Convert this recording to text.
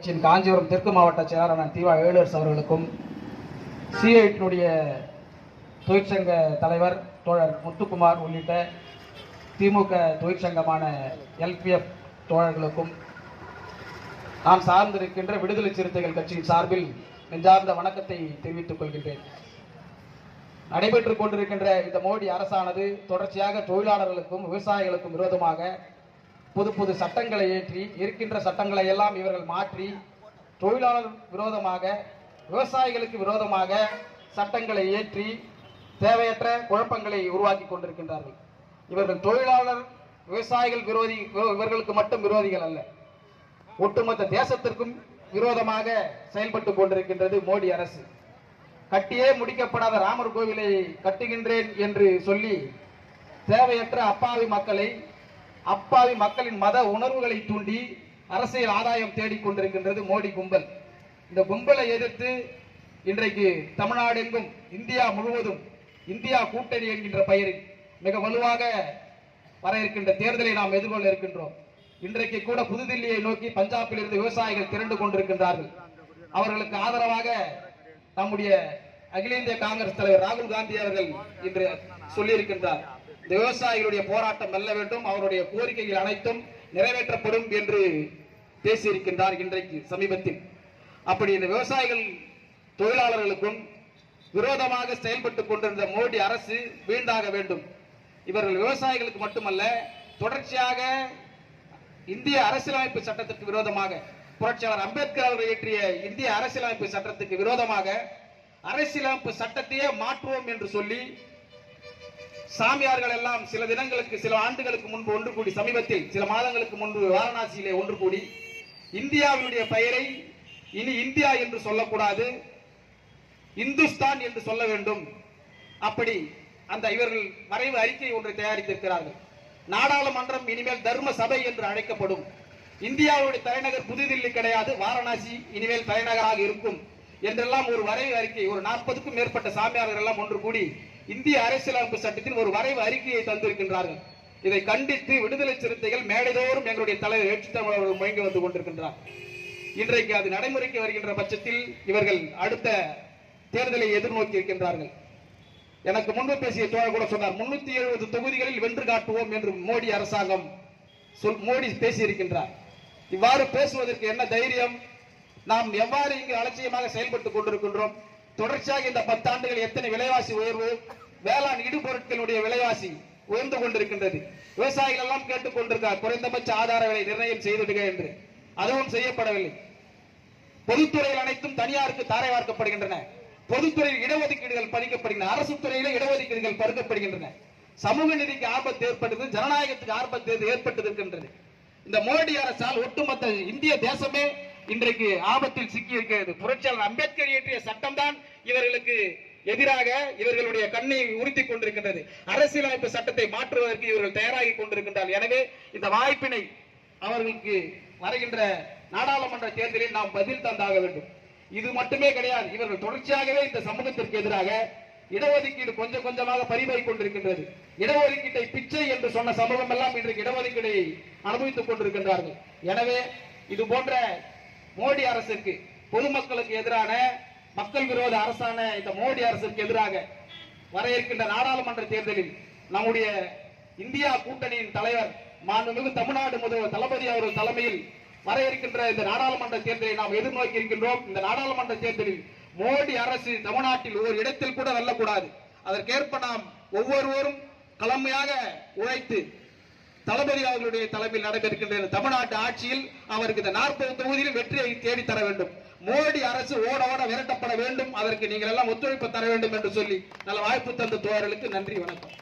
கட்சியின் காஞ்சிபுரம் தெற்கு மாவட்ட செயலாளர் தீவா ஏழர்ஸ் அவர்களுக்கும், சிஐடியினுடைய தொழிற்சங்க தலைவர் தோழர் முத்துக்குமார் உள்ளிட்ட திமுக தொழிற்சங்கமான எல்பிஎஃப் தோழர்களுக்கும் நான் சார்ந்திருக்கின்ற விடுதலை சிறுத்தைகள் கட்சியின் சார்பில் நெஞ்சார்ந்த வணக்கத்தை தெரிவித்துக் கொள்கின்றேன். நடைபெற்றுக் கொண்டிருக்கின்ற இந்த மோடி அரசானது தொடர்ச்சியாக தொழிலாளர்களுக்கும் விவசாயிகளுக்கும் விரோதமாக புது புது சட்டங்களை ஏற்றி இருக்கின்ற சட்டங்களை எல்லாம் இவர்கள் மாற்றி தொழிலாளர் விரோதமாக விவசாயிகளுக்கு விரோதமாக சட்டங்களை ஏற்றி தேவையற்ற குழப்பங்களை உருவாக்கி கொண்டிருக்கின்றார்கள். இவர்கள் தொழிலாளர் விவசாயிகள் விரோதி, இவர்களுக்கு மட்டும் விரோதிகள் அல்ல, ஒட்டுமொத்த தேசத்திற்கும் விரோதமாக செயல்பட்டு கொண்டிருக்கின்றது மோடி அரசு. கட்டியே முடிக்கப்படாத ராமர் கோவிலை கட்டுகின்றேன் என்று சொல்லி தேவையற்ற அப்பாவி மக்களின் மத உணர்வுகளை தூண்டி அரசியல் ஆதாயம் தேடிக்கொண்டிருக்கின்றது மோடி கும்பல். இந்த கும்பலை எதிர்த்து இன்றைக்கு தமிழ்நாடு எங்கும் இந்தியா முழுவதும் இந்தியா கூட்டணி என்கின்ற பெயரில் மிக வலுவாக வர இருக்கின்ற தேர்தலை நாம் எதிர்கொள்ள இருக்கின்றோம். இன்றைக்கு கூட புதுதில்லியை நோக்கி பஞ்சாபில் இருந்து விவசாயிகள் திரண்டு கொண்டிருக்கின்றார்கள். அவர்களுக்கு ஆதரவாக நம்முடைய அகில இந்திய காங்கிரஸ் தலைவர் ராகுல் காந்தி அவர்கள் இன்று சொல்லியிருக்கின்றார், இந்த விவசாயிகளுடைய போராட்டம் வெல்ல வேண்டும், அவருடைய கோரிக்கைகள் அனைத்தும் நிறைவேற்றப்படும் என்று பேசியிருக்கின்றார் இன்றைக்கு சமீபத்தில். அப்படி இந்த விவசாயிகள் தொழிலாளர்களுக்கும் விரோதமாக செயல்பட்டுக் கொண்டிருந்த மோடி அரசு வீண்டாக வேண்டும். இவர்கள் விவசாயிகளுக்கு மட்டுமல்ல, தொடர்ச்சியாக இந்திய அரசியலமைப்பு சட்டத்திற்கு விரோதமாக புரட்சியாளர் அம்பேத்கர் அவர்கள் இயற்றிய இந்திய அரசியலமைப்பு சட்டத்துக்கு விரோதமாக அரசியலமைப்பு சட்டத்தையே மாற்றுவோம் என்று சொல்லி சாமியார்கள் எல்லாம் சில ஆண்டுகளுக்கு முன்பு ஒன்று கூடி, சமீபத்தில் சில மாதங்களுக்கு முன்பு வாரணாசியிலே ஒன்று கூடி இந்தியாவுடைய பெயரை இனி இந்தியா என்று சொல்லக்கூடாது, இந்துஸ்தான் என்று சொல்ல வேண்டும். அப்படி அந்த இவர்கள் வரைவு அறிக்கை ஒன்றை தயாரித்திருக்கிறார்கள். நாடாளுமன்றம் இனிமேல் தர்ம சபை என்று அழைக்கப்படும். இந்தியாவுடைய தலைநகர் புதுதில்லி கிடையாது, வாரணாசி இனிமேல் தலைநகராக இருக்கும் என்றெல்லாம் ஒரு வரைவு அறிக்கை, ஒரு 40க்கும் மேற்பட்ட சாமியார்கள் எல்லாம் ஒன்று கூடி இந்திய அரசியலமைப்பு சட்டத்தின் ஒரு வரைவு அறிக்கையை தந்திருக்கின்றார்கள். இதை கண்டித்து விடுதலை சிறுத்தைகள் மேடைதோறும் எங்களுடைய தலைவர் ஏற்றுத்தமிழ் அவர்கள் முயங்கி வந்து கொண்டிருக்கின்றார். இன்றைக்கு அது நடைமுறைக்கு வருகின்ற பட்சத்தில் இவர்கள் அடுத்த தேர்தலை எதிர்நோக்கி இருக்கின்றார்கள். எனக்கு முன்பு பேசிய தோழர் கூட சொன்னார், 370 தொகுதிகளில் வென்று காட்டுவோம் என்று மோடி அரசாங்கம் மோடி பேசியிருக்கின்றார். இவ்வாறு பேசுவதற்கு என்ன தைரியம்? நாம் எவ்வாறு இங்கு அலட்சியமாக செயல்பட்டுக் கொண்டிருக்கின்றோம்? தொடர்ச்சியாக இந்த 10 ஆண்டுகள் எத்தனை விலைவாசி உயர்வு, வேளாண் இடுபொருட்களுடைய விலைவாசி உயர்ந்து கொண்டிருக்கின்றது. விவசாயிகள் எல்லாம் கேட்டுக் கொண்டிருக்கிறார், குறைந்தபட்ச ஆதார விலை நிர்ணயம் செய்திடுக என்று. அதுவும் செய்யப்படவில்லை. பொதுத்துறையில் அனைத்தும் தனியாருக்கு தாரை வார்க்கப்படுகின்றன. பொதுத்துறையில் இடஒதுக்கீடுகள் பறிக்கப்படுகின்றன, அரசு துறையில இடஒதுக்கீடுகள் பறிக்கப்படுகின்றன. சமூக நீதிக்கு ஆபத்து ஏற்பட்டது, ஜனநாயகத்துக்கு ஆபத்து ஏற்பட்டிருக்கின்றது. இந்த மோடி அரசால் ஒட்டுமொத்த இந்திய தேசமே இன்றைக்கு ஆபத்தில் சிக்கி இருக்கிறது. புரட்சியாளர் அம்பேத்கர் இயற்றிய சட்டம் தான் இவர்களுக்கு எதிராக இவர்களுடைய கண்ணை உறுத்திக் கொண்டிருக்கின்றது. அரசியலமைப்பு சட்டத்தை மாற்றுவதற்கு இவர்கள் தயாராகி கொண்டிருக்கின்றார்கள். எனவே இந்த வாய்ப்பினை அவர்களுக்கு வருகின்ற நாடாளுமன்ற தேர்தலில் நாம் பதில் தந்தாக வேண்டும். இது மட்டுமே கிடையாது, இவர்கள் தொடர்ச்சியாகவே இந்த சமூகத்திற்கு எதிராக இடஒதுக்கீடு கொஞ்சம் கொஞ்சமாக பறிபோய் கொண்டிருக்கின்றது. இடஒதுக்கீட்டை பிச்சை என்று சொன்ன சமூகம் எல்லாம் இன்றைக்கு இடஒதுக்கீடை அனுபவித்துக் கொண்டிருக்கின்றார்கள். எனவே இது போன்ற மோடி அரசுக்கு, பொதுமக்களுக்கு எதிரான மக்கள் விரோத அரசான இந்த மோடி அரசுக்கு எதிராக வர இருக்கின்ற நாடாளுமன்ற தேர்தலில் நம்முடைய இந்தியா கூட்டணியின் தலைவர் மாண்புமிகு தமிழ்நாடு முதல்வர் தளபதி அவர்கள் தலைமையில் வர இருக்கின்ற இந்த நாடாளுமன்ற தேர்தலை நாம் எதிர்நோக்கி இருக்கின்றோம். இந்த நாடாளுமன்ற தேர்தலில் மோடி அரசு தமிழ்நாட்டில் ஒரு இடத்தில் கூட வெல்லக்கூடாது. அதற்கேற்ப நாம் ஒவ்வொருவரும் கலமையாக உழைத்து தளபதி அவர்களுடைய தலைமையில் நடைபெறுகின்ற தமிழ்நாட்டு ஆட்சியில் அவருக்கு இந்த 40 தொகுதியில் வெற்றியை தேடித்தர வேண்டும். மோடி அரசு ஓட விரட்டப்பட வேண்டும். அதற்கு நீங்கள் எல்லாம் ஒத்துழைப்பு தர வேண்டும் என்று சொல்லி நல்ல வாய்ப்பு தந்த தோழர்களுக்கு நன்றி, வணக்கம்.